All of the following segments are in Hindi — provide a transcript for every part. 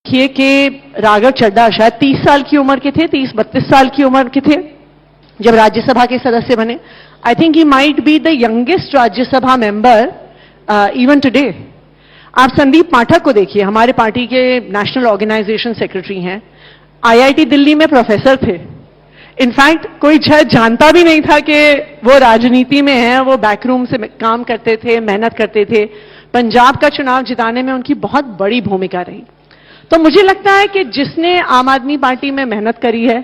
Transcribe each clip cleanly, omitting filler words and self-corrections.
देखिए कि राघव चड्ढा शायद 30 साल की उम्र के थे, 30-32 साल की उम्र के थे जब राज्यसभा के सदस्य बने. I think he might be the youngest Rajya Sabha member even today. आप संदीप पाठक को देखिए, हमारे पार्टी के नेशनल ऑर्गेनाइजेशन सेक्रेटरी हैं, आईआईटी दिल्ली में प्रोफेसर थे. इनफैक्ट कोई शायद जानता भी नहीं था कि वो राजनीति में है. वो बैकरूम से काम करते थे, मेहनत करते थे. पंजाब का चुनाव जिताने में उनकी बहुत बड़ी भूमिका रही. तो मुझे लगता है कि जिसने आम आदमी पार्टी में मेहनत करी है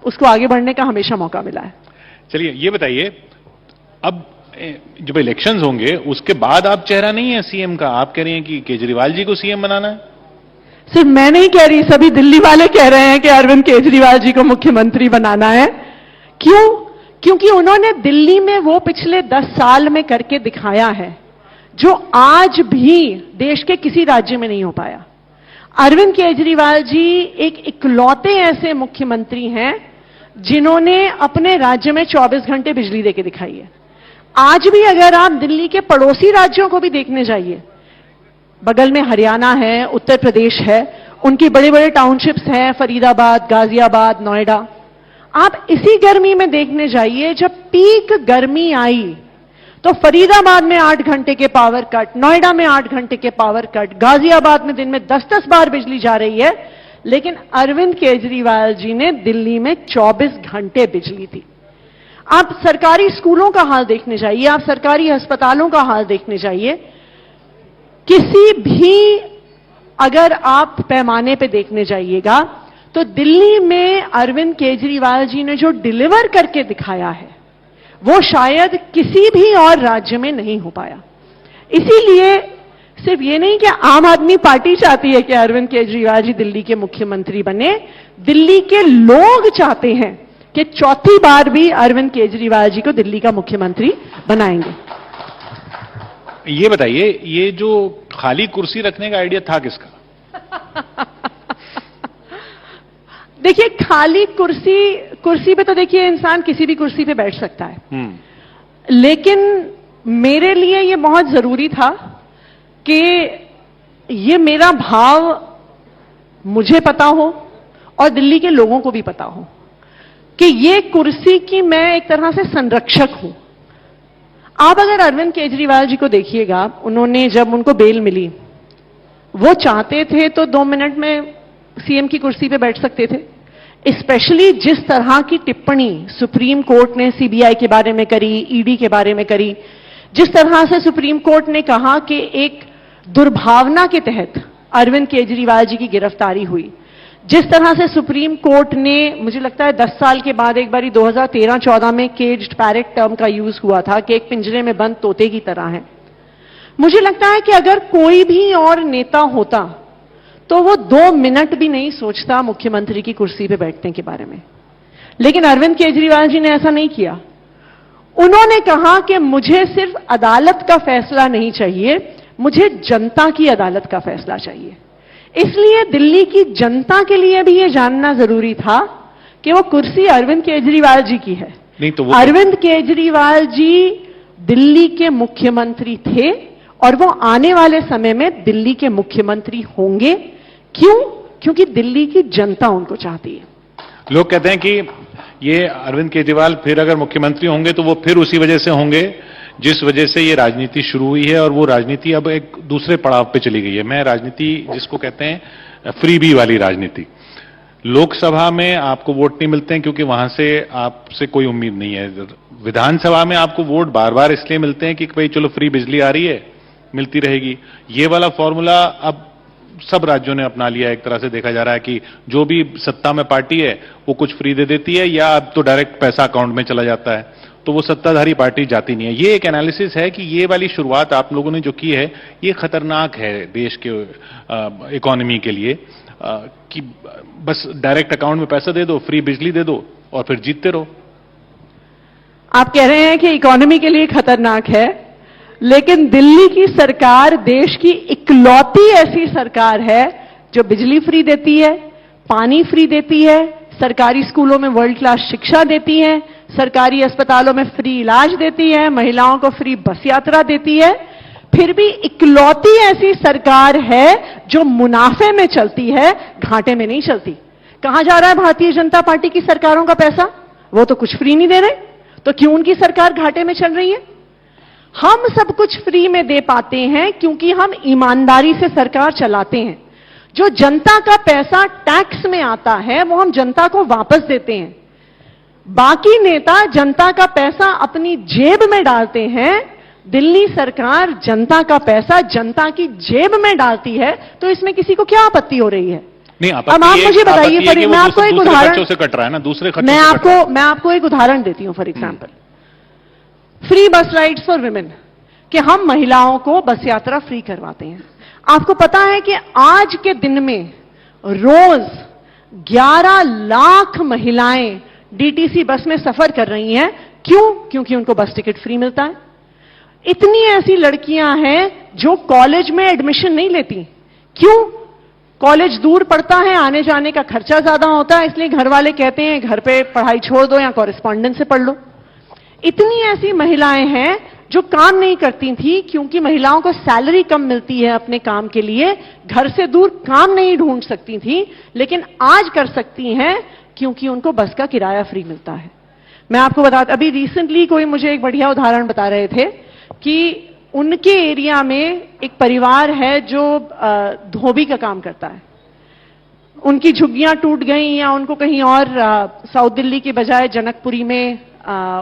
उसको आगे बढ़ने का हमेशा मौका मिला है. चलिए ये बताइए, अब जब इलेक्शंस होंगे उसके बाद आप चेहरा नहीं है सीएम का, आप कह रही हैं कि केजरीवाल जी को सीएम बनाना है. सिर्फ मैं नहीं कह रही, सभी दिल्ली वाले कह रहे हैं कि अरविंद केजरीवाल जी को मुख्यमंत्री बनाना है. क्यों? क्योंकि उन्होंने दिल्ली में वो पिछले 10 साल में करके दिखाया है जो आज भी देश के किसी राज्य में नहीं हो पाया. अरविंद केजरीवाल जी एक इकलौते ऐसे मुख्यमंत्री हैं जिन्होंने अपने राज्य में 24 घंटे बिजली देके दिखाई है. आज भी अगर आप दिल्ली के पड़ोसी राज्यों को भी देखने जाइए, बगल में हरियाणा है, उत्तर प्रदेश है, उनकी बड़े बड़े टाउनशिप्स हैं, फरीदाबाद, गाजियाबाद, नोएडा. आप इसी गर्मी में देखने जाइए, जब पीक गर्मी आई तो फरीदाबाद में 8 घंटे के पावर कट, नोएडा में 8 घंटे के पावर कट, गाजियाबाद में दिन में 10-10 बार बिजली जा रही है. लेकिन अरविंद केजरीवाल जी ने दिल्ली में 24 घंटे बिजली दी. आप सरकारी स्कूलों का हाल देखने जाइए, आप सरकारी अस्पतालों का हाल देखने जाइए. किसी भी अगर आप पैमाने पे देखने जाइएगा तो दिल्ली में अरविंद केजरीवाल जी ने जो डिलीवर करके दिखाया है वो शायद किसी भी और राज्य में नहीं हो पाया. इसीलिए सिर्फ ये नहीं कि आम आदमी पार्टी चाहती है कि अरविंद केजरीवाल जी दिल्ली के मुख्यमंत्री बने, दिल्ली के लोग चाहते हैं कि चौथी बार भी अरविंद केजरीवाल जी को दिल्ली का मुख्यमंत्री बनाएंगे. ये बताइए, ये जो खाली कुर्सी रखने का आइडिया था किसका? देखिए, खाली कुर्सी पे तो देखिए इंसान किसी भी कुर्सी पे बैठ सकता है. लेकिन मेरे लिए ये बहुत जरूरी था कि ये मेरा भाव मुझे पता हो और दिल्ली के लोगों को भी पता हो कि ये कुर्सी की मैं एक तरह से संरक्षक हूं. आप अगर अरविंद केजरीवाल जी को देखिएगा, उन्होंने जब उनको बेल मिली, वो चाहते थे तो 2 मिनट में सीएम की कुर्सी पे बैठ सकते थे. स्पेशली जिस तरह की टिप्पणी सुप्रीम कोर्ट ने सीबीआई के बारे में करी, ईडी के बारे में करी, जिस तरह से सुप्रीम कोर्ट ने कहा कि एक दुर्भावना के तहत अरविंद केजरीवाल जी की गिरफ्तारी हुई, जिस तरह से सुप्रीम कोर्ट ने, मुझे लगता है 10 साल के बाद एक बारी 2013-14 में केज्ड पैरेट टर्म का यूज हुआ था कि एक पिंजरे में बंद तोते की तरह है. मुझे लगता है कि अगर कोई भी और नेता होता तो वो 2 मिनट भी नहीं सोचता मुख्यमंत्री की कुर्सी पे बैठने के बारे में. लेकिन अरविंद केजरीवाल जी ने ऐसा नहीं किया. उन्होंने कहा कि मुझे सिर्फ अदालत का फैसला नहीं चाहिए, मुझे जनता की अदालत का फैसला चाहिए. इसलिए दिल्ली की जनता के लिए भी यह जानना जरूरी था कि वो कुर्सी अरविंद केजरीवाल जी की है. नहीं तो अरविंद केजरीवाल जी दिल्ली के मुख्यमंत्री थे और वो आने वाले समय में दिल्ली के मुख्यमंत्री होंगे. क्यों? क्योंकि दिल्ली की जनता उनको चाहती है. लोग कहते हैं कि ये अरविंद केजरीवाल फिर अगर मुख्यमंत्री होंगे तो वो फिर उसी वजह से होंगे जिस वजह से ये राजनीति शुरू हुई है, और वो राजनीति अब एक दूसरे पड़ाव पे चली गई है. मैं राजनीति जिसको कहते हैं फ्रीबी वाली राजनीति. लोकसभा में आपको वोट नहीं मिलते हैं क्योंकि वहां से आपसे कोई उम्मीद नहीं है. विधानसभा में आपको वोट बार बार इसलिए मिलते हैं कि भाई चलो फ्री बिजली आ रही है, मिलती रहेगी. ये वाला फॉर्मूला अब सब राज्यों ने अपना लिया. एक तरह से देखा जा रहा है कि जो भी सत्ता में पार्टी है वो कुछ फ्री दे देती है, या अब तो डायरेक्ट पैसा अकाउंट में चला जाता है, तो वो सत्ताधारी पार्टी जाती नहीं है. ये एक एनालिसिस है कि ये वाली शुरुआत आप लोगों ने जो की है ये खतरनाक है देश के इकोनॉमी के लिए, कि बस डायरेक्ट अकाउंट में पैसा दे दो, फ्री बिजली दे दो और फिर जीतते रहो. आप कह रहे हैं कि इकोनॉमी के लिए खतरनाक है, लेकिन दिल्ली की सरकार देश की इकलौती ऐसी सरकार है जो बिजली फ्री देती है, पानी फ्री देती है, सरकारी स्कूलों में वर्ल्ड क्लास शिक्षा देती है, सरकारी अस्पतालों में फ्री इलाज देती है, महिलाओं को फ्री बस यात्रा देती है. फिर भी इकलौती ऐसी सरकार है जो मुनाफे में चलती है, घाटे में नहीं चलती। कहां जा रहा है भारतीय जनता पार्टी की सरकारों का पैसा? वो तो कुछ फ्री नहीं दे रहे, तो क्यों उनकी सरकार घाटे में चल रही है? हम सब कुछ फ्री में दे पाते हैं क्योंकि हम ईमानदारी से सरकार चलाते हैं। जो जनता का पैसा टैक्स में आता है वो हम जनता को वापस देते हैं। बाकी नेता जनता का पैसा अपनी जेब में डालते हैं, दिल्ली सरकार जनता का पैसा जनता की जेब में डालती है, तो इसमें किसी को क्या आपत्ति हो रही है? नहीं, अब आप मुझे बताइए, मैं आपको एक उदाहरण से कट रहा है ना, दूसरे खर्चों मैं आपको एक उदाहरण देती हूं। फॉर एग्जाम्पल, फ्री बस राइड्स फॉर विमेन, कि हम महिलाओं को बस यात्रा फ्री करवाते हैं। आपको पता है कि आज के दिन में रोज 11 लाख महिलाएं डीटीसी बस में सफर कर रही हैं। क्यों? क्योंकि उनको बस टिकट फ्री मिलता है। इतनी ऐसी लड़कियां हैं जो कॉलेज में एडमिशन नहीं लेती। क्यों? कॉलेज दूर पड़ता है, आने जाने का खर्चा ज्यादा होता है, इसलिए घर वाले कहते हैं घर पे पढ़ाई छोड़ दो या कॉरेस्पॉन्डेंस से पढ़ लो। इतनी ऐसी महिलाएं हैं जो काम नहीं करती थी क्योंकि महिलाओं को सैलरी कम मिलती है अपने काम के लिए, घर से दूर काम नहीं ढूंढ सकती थी, लेकिन आज कर सकती हैं क्योंकि उनको बस का किराया फ्री मिलता है। मैं आपको अभी रिसेंटली कोई मुझे एक बढ़िया उदाहरण बता रहे थे कि उनके एरिया में एक परिवार है जो धोबी का काम करता है। उनकी झुग्गियां टूट गई या उनको कहीं और साउथ दिल्ली के बजाय जनकपुरी में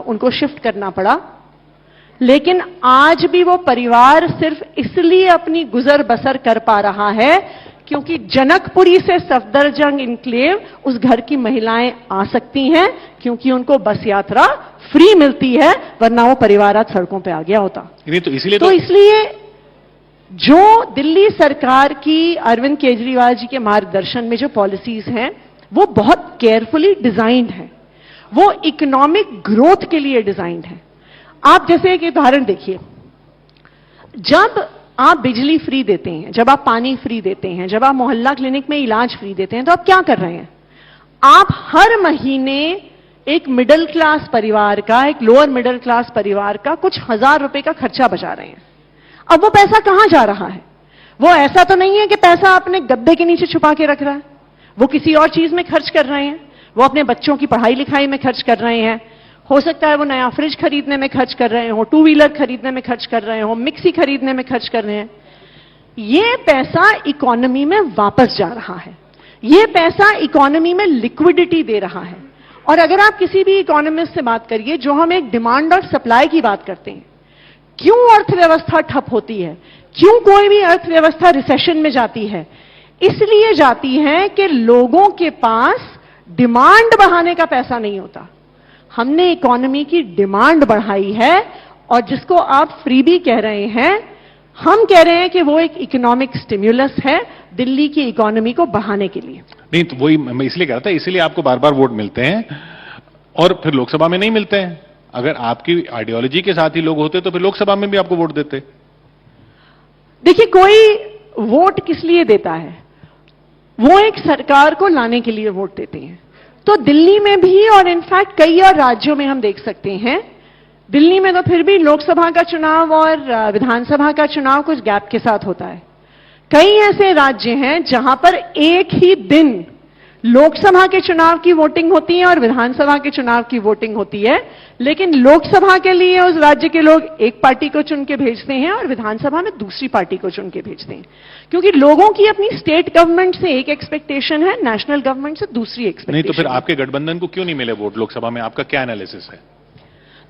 उनको शिफ्ट करना पड़ा, लेकिन आज भी वो परिवार सिर्फ इसलिए अपनी गुजर बसर कर पा रहा है क्योंकि जनकपुरी से सफदरजंग इनक्लेव उस घर की महिलाएं आ सकती हैं क्योंकि उनको बस यात्रा फ्री मिलती है, वरना वो परिवार आज सड़कों पे आ गया होता। तो इसलिए जो दिल्ली सरकार की अरविंद केजरीवाल जी के मार्गदर्शन में जो पॉलिसीज हैं वो बहुत केयरफुली डिजाइंड है, वो इकोनॉमिक ग्रोथ के लिए डिजाइंड है। आप जैसे एक उदाहरण देखिए, जब आप बिजली फ्री देते हैं, जब आप पानी फ्री देते हैं, जब आप मोहल्ला क्लिनिक में इलाज फ्री देते हैं, तो आप क्या कर रहे हैं? आप हर महीने एक मिडिल क्लास परिवार का, एक लोअर मिडिल क्लास परिवार का कुछ हजार रुपए का खर्चा बचा रहे हैं। अब वो पैसा कहां जा रहा है? वो ऐसा तो नहीं है कि पैसा अपने गद्दे के नीचे छुपा के रख रहा है, वो किसी और चीज में खर्च कर रहे हैं। वो अपने बच्चों की पढ़ाई लिखाई में खर्च कर रहे हैं, हो सकता है वो नया फ्रिज खरीदने में खर्च कर रहे हो, 2 व्हीलर खरीदने में खर्च कर रहे हो, मिक्सी खरीदने में खर्च कर रहे हैं। ये पैसा इकोनॉमी में वापस जा रहा है, ये पैसा इकोनॉमी में लिक्विडिटी दे रहा है। और अगर आप किसी भी इकोनॉमिस्ट से बात करिए, जो हम एक डिमांड और सप्लाई की बात करते हैं, क्यों अर्थव्यवस्था ठप होती है, क्यों कोई भी अर्थव्यवस्था रिसेशन में जाती है? इसलिए जाती है कि लोगों के पास डिमांड बढ़ाने का पैसा नहीं होता। हमने इकोनॉमी की डिमांड बढ़ाई है, और जिसको आप फ्रीबी कह रहे हैं, हम कह रहे हैं कि वो एक इकोनॉमिक स्टिम्युलस है दिल्ली की इकोनॉमी को बढ़ाने के लिए। नहीं, तो वही मैं इसलिए कह रहा था, इसीलिए आपको बार बार वोट मिलते हैं और फिर लोकसभा में नहीं मिलते हैं। अगर आपकी आइडियोलॉजी के साथ ही लोग होते तो फिर लोकसभा में भी आपको वोट देते। देखिए, कोई वोट किस लिए देता है? वो एक सरकार को लाने के लिए वोट देते हैं। तो दिल्ली में भी, और इनफैक्ट कई और राज्यों में हम देख सकते हैं, दिल्ली में तो फिर भी लोकसभा का चुनाव और विधानसभा का चुनाव कुछ गैप के साथ होता है। कई ऐसे राज्य हैं जहां पर एक ही दिन लोकसभा के चुनाव की वोटिंग होती है और विधानसभा के चुनाव की वोटिंग होती है, लेकिन लोकसभा के लिए उस राज्य के लोग एक पार्टी को चुन के भेजते हैं और विधानसभा में दूसरी पार्टी को चुन के भेजते हैं, क्योंकि लोगों की अपनी स्टेट गवर्नमेंट से एक एक्सपेक्टेशन है, नेशनल गवर्नमेंट से दूसरी एक्सपेक्टेशन। नहीं, तो फिर आपके गठबंधन को क्यों नहीं मिले वोट लोकसभा में? आपका क्या एनालिसिस है?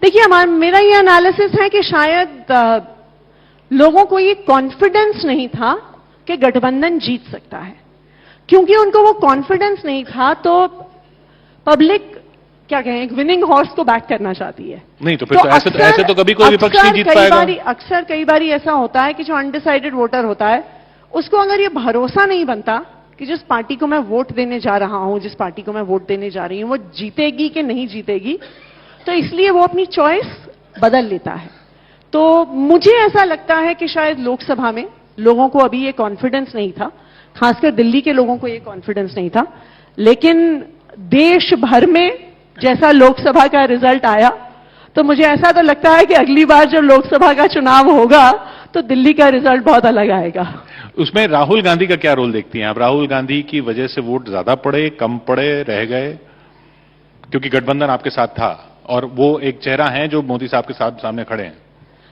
देखिए, मेरा यह एनालिसिस है कि शायद लोगों को ये कॉन्फिडेंस नहीं था कि गठबंधन जीत सकता है। क्योंकि उनको वो कॉन्फिडेंस नहीं था, तो पब्लिक क्या कहें, एक विनिंग हॉर्स को बैक करना चाहती है। नहीं, तो फिर तो ऐसे तो कभी कोई विपक्ष नहीं जीत पाएगा। अक्सर कई बारी ऐसा होता है कि जो अनडिसाइडेड वोटर होता है, उसको अगर ये भरोसा नहीं बनता कि जिस पार्टी को मैं वोट देने जा रहा हूं, जिस पार्टी को मैं वोट देने जा रही हूं, वो जीतेगी कि नहीं जीतेगी, तो इसलिए वो अपनी चॉइस बदल लेता है। तो मुझे ऐसा लगता है कि शायद लोकसभा में लोगों को अभी ये कॉन्फिडेंस नहीं था, खासकर दिल्ली के लोगों को ये कॉन्फिडेंस नहीं था। लेकिन देश भर में जैसा लोकसभा का रिजल्ट आया, तो मुझे ऐसा तो लगता है कि अगली बार जब लोकसभा का चुनाव होगा तो दिल्ली का रिजल्ट बहुत अलग आएगा। उसमें राहुल गांधी का क्या रोल देखती हैं आप? राहुल गांधी की वजह से वोट ज्यादा पड़े, कम पड़े, रह गए? क्योंकि गठबंधन आपके साथ था और वो एक चेहरा है जो मोदी साहब के साथ सामने खड़े हैं।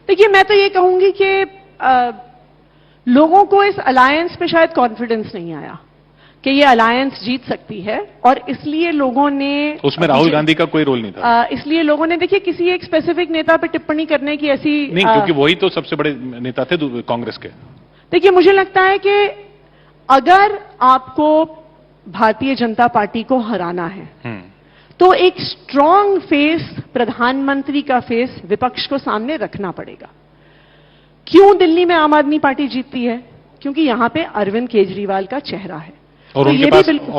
देखिए, मैं तो ये कहूंगी कि लोगों को इस अलायंस पे शायद कॉन्फिडेंस नहीं आया कि ये अलायंस जीत सकती है, और इसलिए लोगों ने उसमें राहुल गांधी का कोई रोल नहीं था। इसलिए लोगों ने, देखिए, किसी एक स्पेसिफिक नेता पे टिप्पणी करने की ऐसी नहीं, क्योंकि वही तो सबसे बड़े नेता थे कांग्रेस के। देखिए, मुझे लगता है कि अगर आपको भारतीय जनता पार्टी को हराना है तो एक स्ट्रांग फेस, प्रधानमंत्री का फेस विपक्ष को सामने रखना पड़ेगा। क्यों दिल्ली में आम आदमी पार्टी जीतती है? क्योंकि यहां पे अरविंद केजरीवाल का चेहरा है, और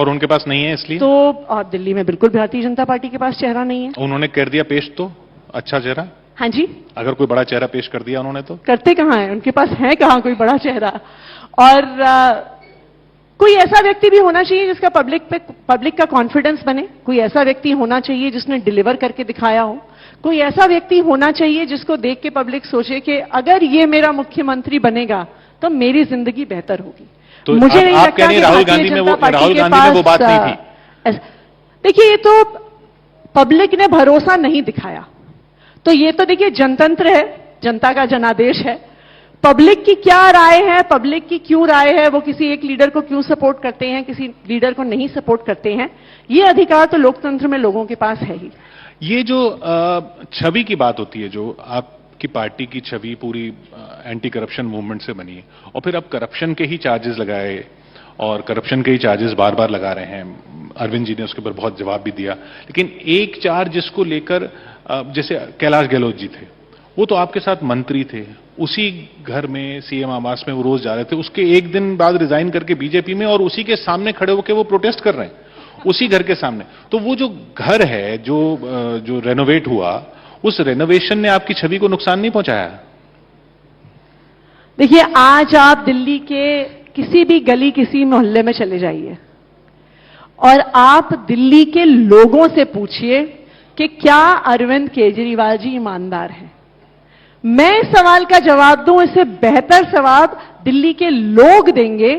उनके पास नहीं है, इसलिए तो दिल्ली में बिल्कुल भारतीय जनता पार्टी के पास चेहरा नहीं है। उन्होंने कर दिया पेश, तो अच्छा चेहरा। हाँ जी, अगर कोई बड़ा चेहरा पेश कर दिया उन्होंने, तो करते कहां है, उनके पास है कहां कोई बड़ा चेहरा। और कोई ऐसा व्यक्ति भी होना चाहिए जिसका पब्लिक का कॉन्फिडेंस बने। कोई ऐसा व्यक्ति होना चाहिए जिसने डिलीवर करके दिखाया हो। कोई ऐसा व्यक्ति होना चाहिए जिसको देख के पब्लिक सोचे कि अगर ये मेरा मुख्यमंत्री बनेगा तो मेरी जिंदगी बेहतर होगी। तो मुझे नहीं आप लगता कि राहुल गांधी में वो बात नहीं थी। देखिए, ये तो पब्लिक ने भरोसा नहीं दिखाया। तो ये तो देखिए जनतंत्र है, जनता का जनादेश है। पब्लिक की क्या राय है, पब्लिक की क्यों राय है, वो किसी एक लीडर को क्यों सपोर्ट करते हैं, किसी लीडर को नहीं सपोर्ट करते हैं, ये अधिकार तो लोकतंत्र में लोगों के पास है ही। ये जो छवि की बात होती है, जो आपकी पार्टी की छवि पूरी एंटी करप्शन मूवमेंट से बनी है, और फिर अब करप्शन के ही चार्जेस लगाए और करप्शन के ही चार्जेस बार बार लगा रहे हैं। अरविंद जी ने उसके ऊपर बहुत जवाब भी दिया, लेकिन एक चार्ज जिसको लेकर जैसे कैलाश गहलोत जी थे, वो तो आपके साथ मंत्री थे, उसी घर में सीएम आवास में वो रोज जा रहे थे, उसके एक दिन बाद रिजाइन करके बीजेपी में, और उसी के सामने खड़े होकर वो प्रोटेस्ट कर रहे हैं, उसी घर के सामने। तो वो जो घर है जो रेनोवेट हुआ, उस रेनोवेशन ने आपकी छवि को नुकसान नहीं पहुंचाया? देखिए, आज आप दिल्ली के किसी भी गली, किसी मोहल्ले में चले जाइए और आप दिल्ली के लोगों से पूछिए कि क्या अरविंद केजरीवाल जी ईमानदार हैं। मैं इस सवाल का जवाब दूं, इससे बेहतर जवाब दिल्ली के लोग देंगे,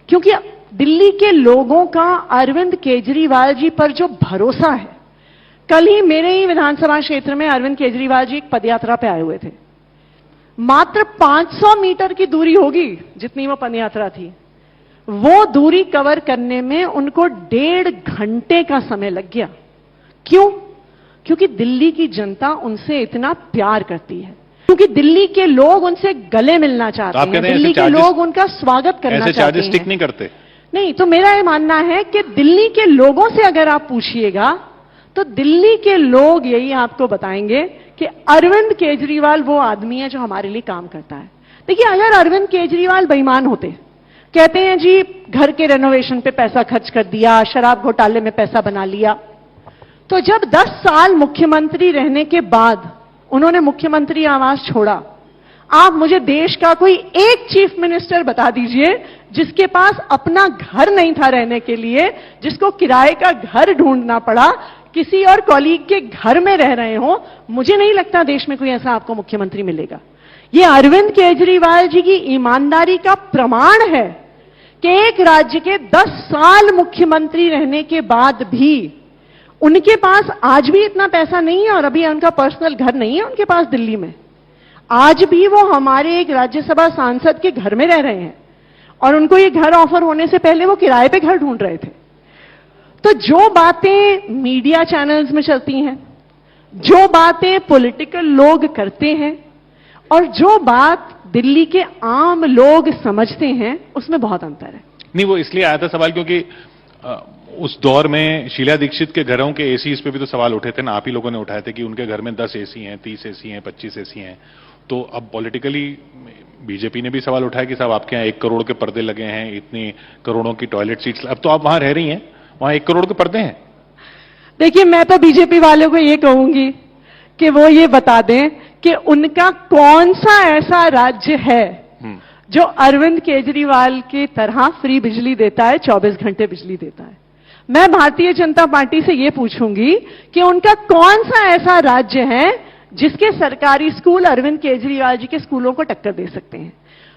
क्योंकि दिल्ली के लोगों का अरविंद केजरीवाल जी पर जो भरोसा है। कल ही मेरे ही विधानसभा क्षेत्र में अरविंद केजरीवाल जी एक पदयात्रा पे आए हुए थे। मात्र 500 मीटर की दूरी होगी जितनी वो पदयात्रा थी, वो दूरी कवर करने में उनको 1.5 घंटे का समय लग गया। क्यों? क्योंकि दिल्ली की जनता उनसे इतना प्यार करती है, क्योंकि दिल्ली के लोग उनसे गले मिलना चाहते हैं, दिल्ली के लोग उनका स्वागत करना चाहते हैं। चार्जेस स्टिक नहीं करते? नहीं, तो मेरा यह मानना है कि दिल्ली के लोगों से अगर आप पूछिएगा तो दिल्ली के लोग यही आपको बताएंगे कि अरविंद केजरीवाल वो आदमी है जो हमारे लिए काम करता है। देखिए, अगर अरविंद केजरीवाल बेईमान होते, कहते हैं जी घर के रेनोवेशन पे पैसा खर्च कर दिया, शराब घोटाले में पैसा बना लिया, तो जब 10 साल मुख्यमंत्री रहने के बाद उन्होंने मुख्यमंत्री आवास छोड़ा, आप मुझे देश का कोई एक चीफ मिनिस्टर बता दीजिए जिसके पास अपना घर नहीं था रहने के लिए, जिसको किराए का घर ढूंढना पड़ा, किसी और कॉलीग के घर में रह रहे हो। मुझे नहीं लगता देश में कोई ऐसा आपको मुख्यमंत्री मिलेगा। ये अरविंद केजरीवाल जी की ईमानदारी का प्रमाण है कि एक राज्य के 10 साल मुख्यमंत्री रहने के बाद भी उनके पास आज भी इतना पैसा नहीं है, और अभी उनका पर्सनल घर नहीं है उनके पास दिल्ली में। आज भी वो हमारे एक राज्यसभा सांसद के घर में रह रहे हैं, और उनको ये घर ऑफर होने से पहले वो किराए पे घर ढूंढ रहे थे। तो जो बातें मीडिया चैनल्स में चलती हैं, जो बातें पॉलिटिकल लोग करते हैं, और जो बात दिल्ली के आम लोग समझते हैं, उसमें बहुत अंतर है। नहीं, वो इसलिए आया था सवाल क्योंकि उस दौर में शीला दीक्षित के घरों के एसीज पे भी तो सवाल उठे थे ना, आप ही लोगों ने उठाए थे कि उनके घर में 10 एसी हैं, 30 एसी हैं, 25 एसी हैं। तो अब पॉलिटिकली बीजेपी ने भी सवाल उठाया कि साहब आपके यहाँ 1 करोड़ के पर्दे लगे हैं, इतनी करोड़ों की टॉयलेट सीट्स, अब तो आप वहां रह रही हैं, वहां 1 करोड़ के पर्दे हैं। देखिए, मैं तो बीजेपी वालों को ये कहूंगी कि वो ये बता दें कि उनका कौन सा ऐसा राज्य है जो अरविंद केजरीवाल की तरह फ्री बिजली देता है, 24 घंटे बिजली देता है। मैं भारतीय जनता पार्टी से ये पूछूंगी कि उनका कौन सा ऐसा राज्य है जिसके सरकारी स्कूल अरविंद केजरीवाल जी के स्कूलों को टक्कर दे सकते हैं।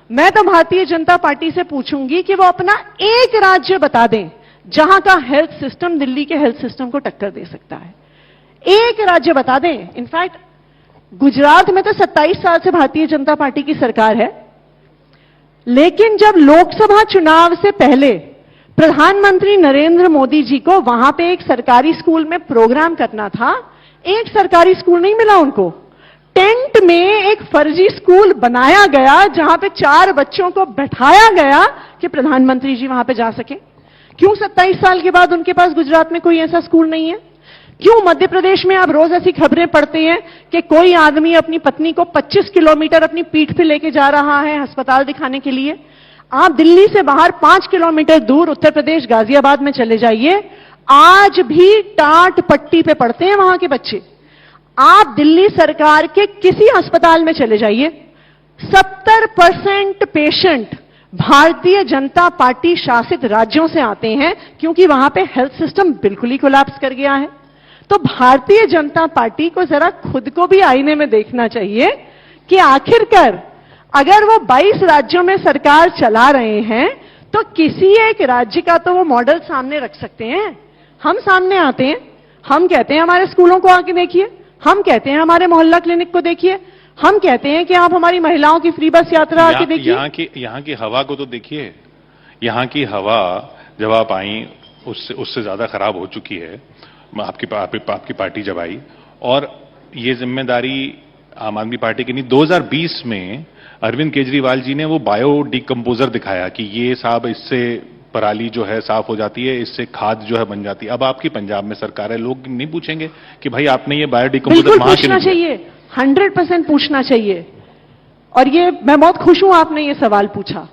मैं तो भारतीय जनता पार्टी से पूछूंगी कि वो अपना एक राज्य बता दें जहां का हेल्थ सिस्टम दिल्ली के हेल्थ सिस्टम को टक्कर दे सकता है। एक राज्य बता दें। इनफैक्ट गुजरात में तो 27 साल से भारतीय जनता पार्टी की सरकार है, लेकिन जब लोकसभा चुनाव से पहले प्रधानमंत्री नरेंद्र मोदी जी को वहां पे एक सरकारी स्कूल में प्रोग्राम करना था, एक सरकारी स्कूल नहीं मिला उनको। टेंट में एक फर्जी स्कूल बनाया गया जहां पे 4 बच्चों को बैठाया गया कि प्रधानमंत्री जी वहां पे जा सके। क्यों 27 साल के बाद उनके पास गुजरात में कोई ऐसा स्कूल नहीं है? क्यों मध्य प्रदेश में आप रोज ऐसी खबरें पढ़ते हैं कि कोई आदमी अपनी पत्नी को 25 किलोमीटर अपनी पीठ पे लेके जा रहा है अस्पताल दिखाने के लिए? आप दिल्ली से बाहर 5 किलोमीटर दूर उत्तर प्रदेश गाजियाबाद में चले जाइए, आज भी टाट पट्टी पे पड़ते हैं वहां के बच्चे। आप दिल्ली सरकार के किसी अस्पताल में चले जाइए, 70% पेशेंट भारतीय जनता पार्टी शासित राज्यों से आते हैं, क्योंकि वहां पे हेल्थ सिस्टम बिल्कुल ही कोलैप्स कर गया है। तो भारतीय जनता पार्टी को जरा खुद को भी आईने में देखना चाहिए कि आखिरकार अगर वो 22 राज्यों में सरकार चला रहे हैं तो किसी एक राज्य का तो वो मॉडल सामने रख सकते हैं। हम सामने आते हैं, हम कहते हैं हमारे स्कूलों को आके देखिए, हम कहते हैं हमारे मोहल्ला क्लिनिक को देखिए, हम कहते हैं कि आप हमारी महिलाओं की फ्री बस यात्रा आके देखिए। यहाँ की हवा को तो देखिए। यहाँ की हवा जब आप आई उससे ज्यादा खराब हो चुकी है आपकी पार्टी जब आई। और ये जिम्मेदारी आम आदमी पार्टी की नहीं। 2020 में अरविंद केजरीवाल जी ने वो बायो डिकम्पोजर दिखाया कि ये साहब इससे पराली जो है साफ हो जाती है, इससे खाद जो है बन जाती है। अब आपकी पंजाब में सरकार है, लोग नहीं पूछेंगे कि भाई आपने ये बायो डिकम्पोजर वहां पूछना चाहिए, 100% पूछना चाहिए। और ये मैं बहुत खुश हूं आपने ये सवाल पूछा,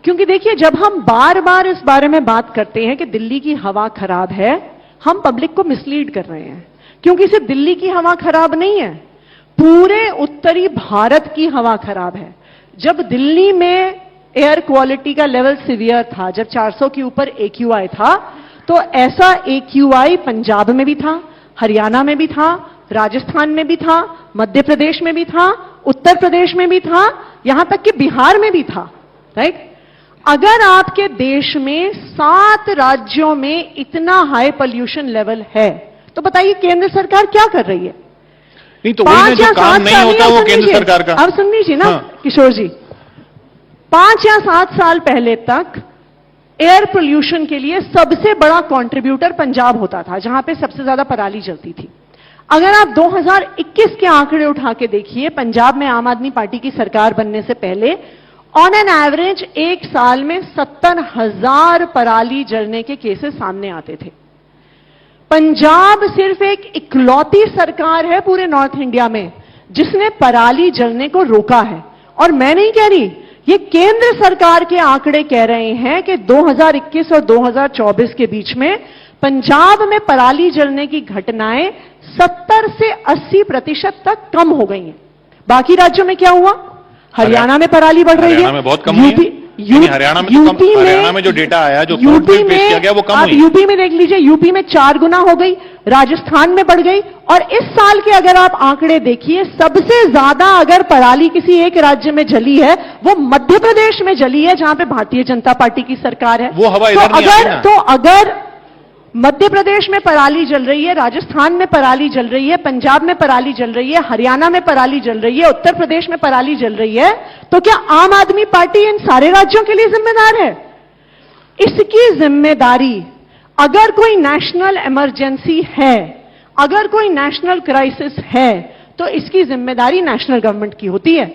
क्योंकि देखिए जब हम बार बार इस बारे में बात करते हैं कि दिल्ली की हवा खराब है, हम पब्लिक को मिसलीड कर रहे हैं। क्योंकि सिर्फ दिल्ली की हवा खराब नहीं है, पूरे उत्तरी भारत की हवा खराब है। जब दिल्ली में एयर क्वालिटी का लेवल सीवियर था, जब 400 के ऊपर AQI था, तो ऐसा AQI पंजाब में भी था, हरियाणा में भी था, राजस्थान में भी था, मध्य प्रदेश में भी था, उत्तर प्रदेश में भी था, यहां तक कि बिहार में भी था। राइट? अगर आपके देश में 7 राज्यों में इतना हाई पोल्यूशन लेवल है, तो बताइए केंद्र सरकार क्या कर रही है? नहीं तो वही जो काम नहीं होता वो केंद्र सरकार का। अब सुन लीजिए ना किशोर जी, 5 या 7 साल पहले तक एयर पोल्यूशन के लिए सबसे बड़ा कंट्रीब्यूटर पंजाब होता था, जहां पे सबसे ज्यादा पराली जलती थी। अगर आप 2021 के आंकड़े उठा के देखिए, पंजाब में आम आदमी पार्टी की सरकार बनने से पहले ऑन एन एवरेज एक साल में 70,000 पराली जलने के केसेस सामने आते थे। पंजाब सिर्फ एक इकलौती सरकार है पूरे नॉर्थ इंडिया में जिसने पराली जलने को रोका है। और मैं नहीं कह रही, ये केंद्र सरकार के आंकड़े कह रहे हैं कि 2021 और 2024 के बीच में पंजाब में पराली जलने की घटनाएं 70 से 80% तक कम हो गई हैं। बाकी राज्यों में क्या हुआ? हरियाणा में पराली बढ़ रही है, हरियाणा में बहुत कम हुई है। हरियाणा में जो डेटा आया, जो यूपी में पेश किया गया, वो कम हुई। यूपी में देख लीजिए, यूपी में 4 गुना हो गई, राजस्थान में बढ़ गई। और इस साल के अगर आप आंकड़े देखिए, सबसे ज्यादा अगर पराली किसी एक राज्य में जली है वो मध्य प्रदेश में जली है, जहां पे भारतीय जनता पार्टी की सरकार है। वो हवा इधर नहीं आती ना। तो अगर मध्य प्रदेश में पराली जल रही है, राजस्थान में पराली जल रही है, पंजाब में पराली जल रही है, हरियाणा में पराली जल रही है, उत्तर प्रदेश में पराली जल रही है, तो क्या आम आदमी पार्टी इन सारे राज्यों के लिए जिम्मेदार है? इसकी जिम्मेदारी, अगर कोई नेशनल इमरजेंसी है, अगर कोई नेशनल क्राइसिस है, तो इसकी जिम्मेदारी नेशनल गवर्नमेंट की होती है।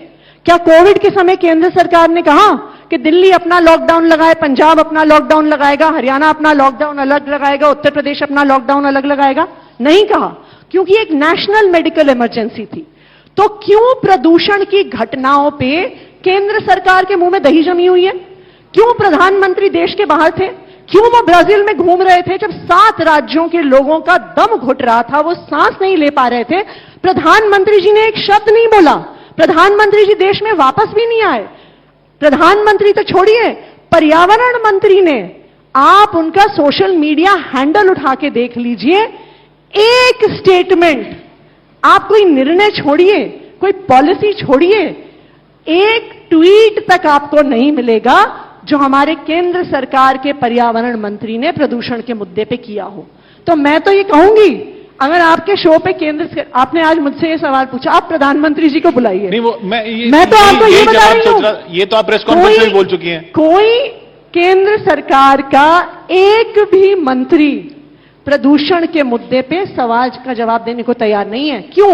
क्या कोविड के समय केंद्र सरकार ने कहा कि दिल्ली अपना लॉकडाउन लगाए, पंजाब अपना लॉकडाउन लगाएगा, हरियाणा अपना लॉकडाउन अलग लगाएगा, उत्तर प्रदेश अपना लॉकडाउन अलग लगाएगा? नहीं कहा, क्योंकि एक नेशनल मेडिकल इमरजेंसी थी। तो क्यों प्रदूषण की घटनाओं पे केंद्र सरकार के मुंह में दही जमी हुई है? क्यों प्रधानमंत्री देश के बाहर थे? क्यों वो ब्राजील में घूम रहे थे जब 7 राज्यों के लोगों का दम घुट रहा था, वो सांस नहीं ले पा रहे थे? प्रधानमंत्री जी ने एक शब्द नहीं बोला, प्रधानमंत्री जी देश में वापस भी नहीं आए। प्रधानमंत्री तो छोड़िए, पर्यावरण मंत्री ने, आप उनका सोशल मीडिया हैंडल उठा के देख लीजिए, एक स्टेटमेंट आप कोई निर्णय छोड़िए, कोई पॉलिसी छोड़िए, एक ट्वीट तक आपको नहीं मिलेगा जो हमारे केंद्र सरकार के पर्यावरण मंत्री ने प्रदूषण के मुद्दे पे किया हो। तो मैं तो ये कहूंगी, अगर आपके शो पे आपने आज मुझसे ये सवाल पूछा, आप प्रधानमंत्री जी को बुलाइए। नहीं, वो मैं तो आपको ये बता रही हूं, ये तो आप प्रेस कॉन्फ्रेंस में बोल चुकी हैं। कोई केंद्र सरकार का एक भी मंत्री प्रदूषण के मुद्दे पे सवाल का जवाब देने को तैयार नहीं है। क्यों?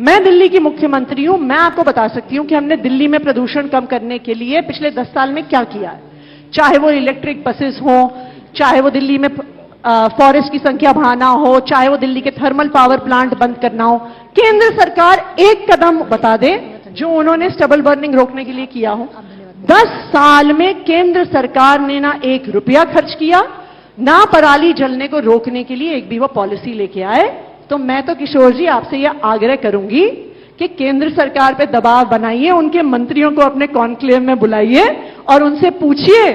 मैं दिल्ली की मुख्यमंत्री हूं, मैं आपको बता सकती हूं कि हमने दिल्ली में प्रदूषण कम करने के लिए पिछले 10 साल में क्या किया है। चाहे वो इलेक्ट्रिक बसेस हो, चाहे वो दिल्ली में फॉरेस्ट की संख्या बढ़ाना हो, चाहे वो दिल्ली के थर्मल पावर प्लांट बंद करना हो, केंद्र सरकार एक कदम बता दे जो उन्होंने स्टबल बर्निंग रोकने के लिए किया हो। 10 साल में केंद्र सरकार ने ना 1 रुपया खर्च किया, ना पराली जलने को रोकने के लिए एक भी वो पॉलिसी लेके आए। तो मैं तो किशोर जी आपसे यह आग्रह करूंगी कि केंद्र सरकार पे दबाव बनाइए, उनके मंत्रियों को अपने कॉन्क्लेव में बुलाइए और उनसे पूछिए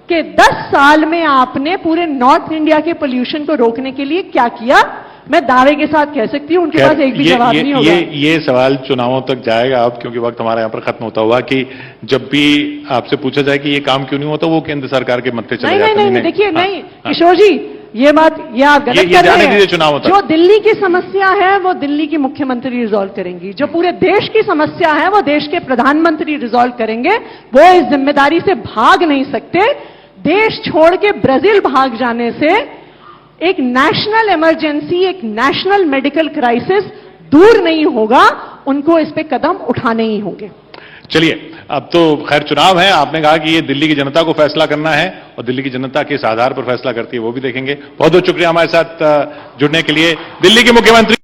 कि 10 साल में आपने पूरे नॉर्थ इंडिया के पोल्यूशन को रोकने के लिए क्या किया। मैं दावे के साथ कह सकती हूं उनके पास एक भी जवाब नहीं होगा। ये सवाल चुनावों तक जाएगा अब, क्योंकि वक्त हमारा यहां पर खत्म होता हुआ कि जब भी आपसे पूछा जाए कि ये काम क्यों नहीं होता, वो केंद्र सरकार के मत्थे चले जाते हैं। नहीं, देखिए, नहीं किशोर जी, ये बात ये आप गलत कर रहे हैं। चुनाव जो दिल्ली की समस्या है वो दिल्ली की मुख्यमंत्री रिजॉल्व करेंगी, जो पूरे देश की समस्या है वो देश के प्रधानमंत्री रिजॉल्व करेंगे। वो इस जिम्मेदारी से भाग नहीं सकते। देश छोड़ के ब्राजील भाग जाने से एक नेशनल इमरजेंसी, एक नेशनल मेडिकल क्राइसिस दूर नहीं होगा। उनको इस पे कदम उठाने ही होंगे। चलिए, अब तो खैर चुनाव है, आपने कहा कि ये दिल्ली की जनता को फैसला करना है और दिल्ली की जनता किस आधार पर फैसला करती है वो भी देखेंगे। बहुत बहुत शुक्रिया हमारे साथ जुड़ने के लिए। दिल्ली के मुख्यमंत्री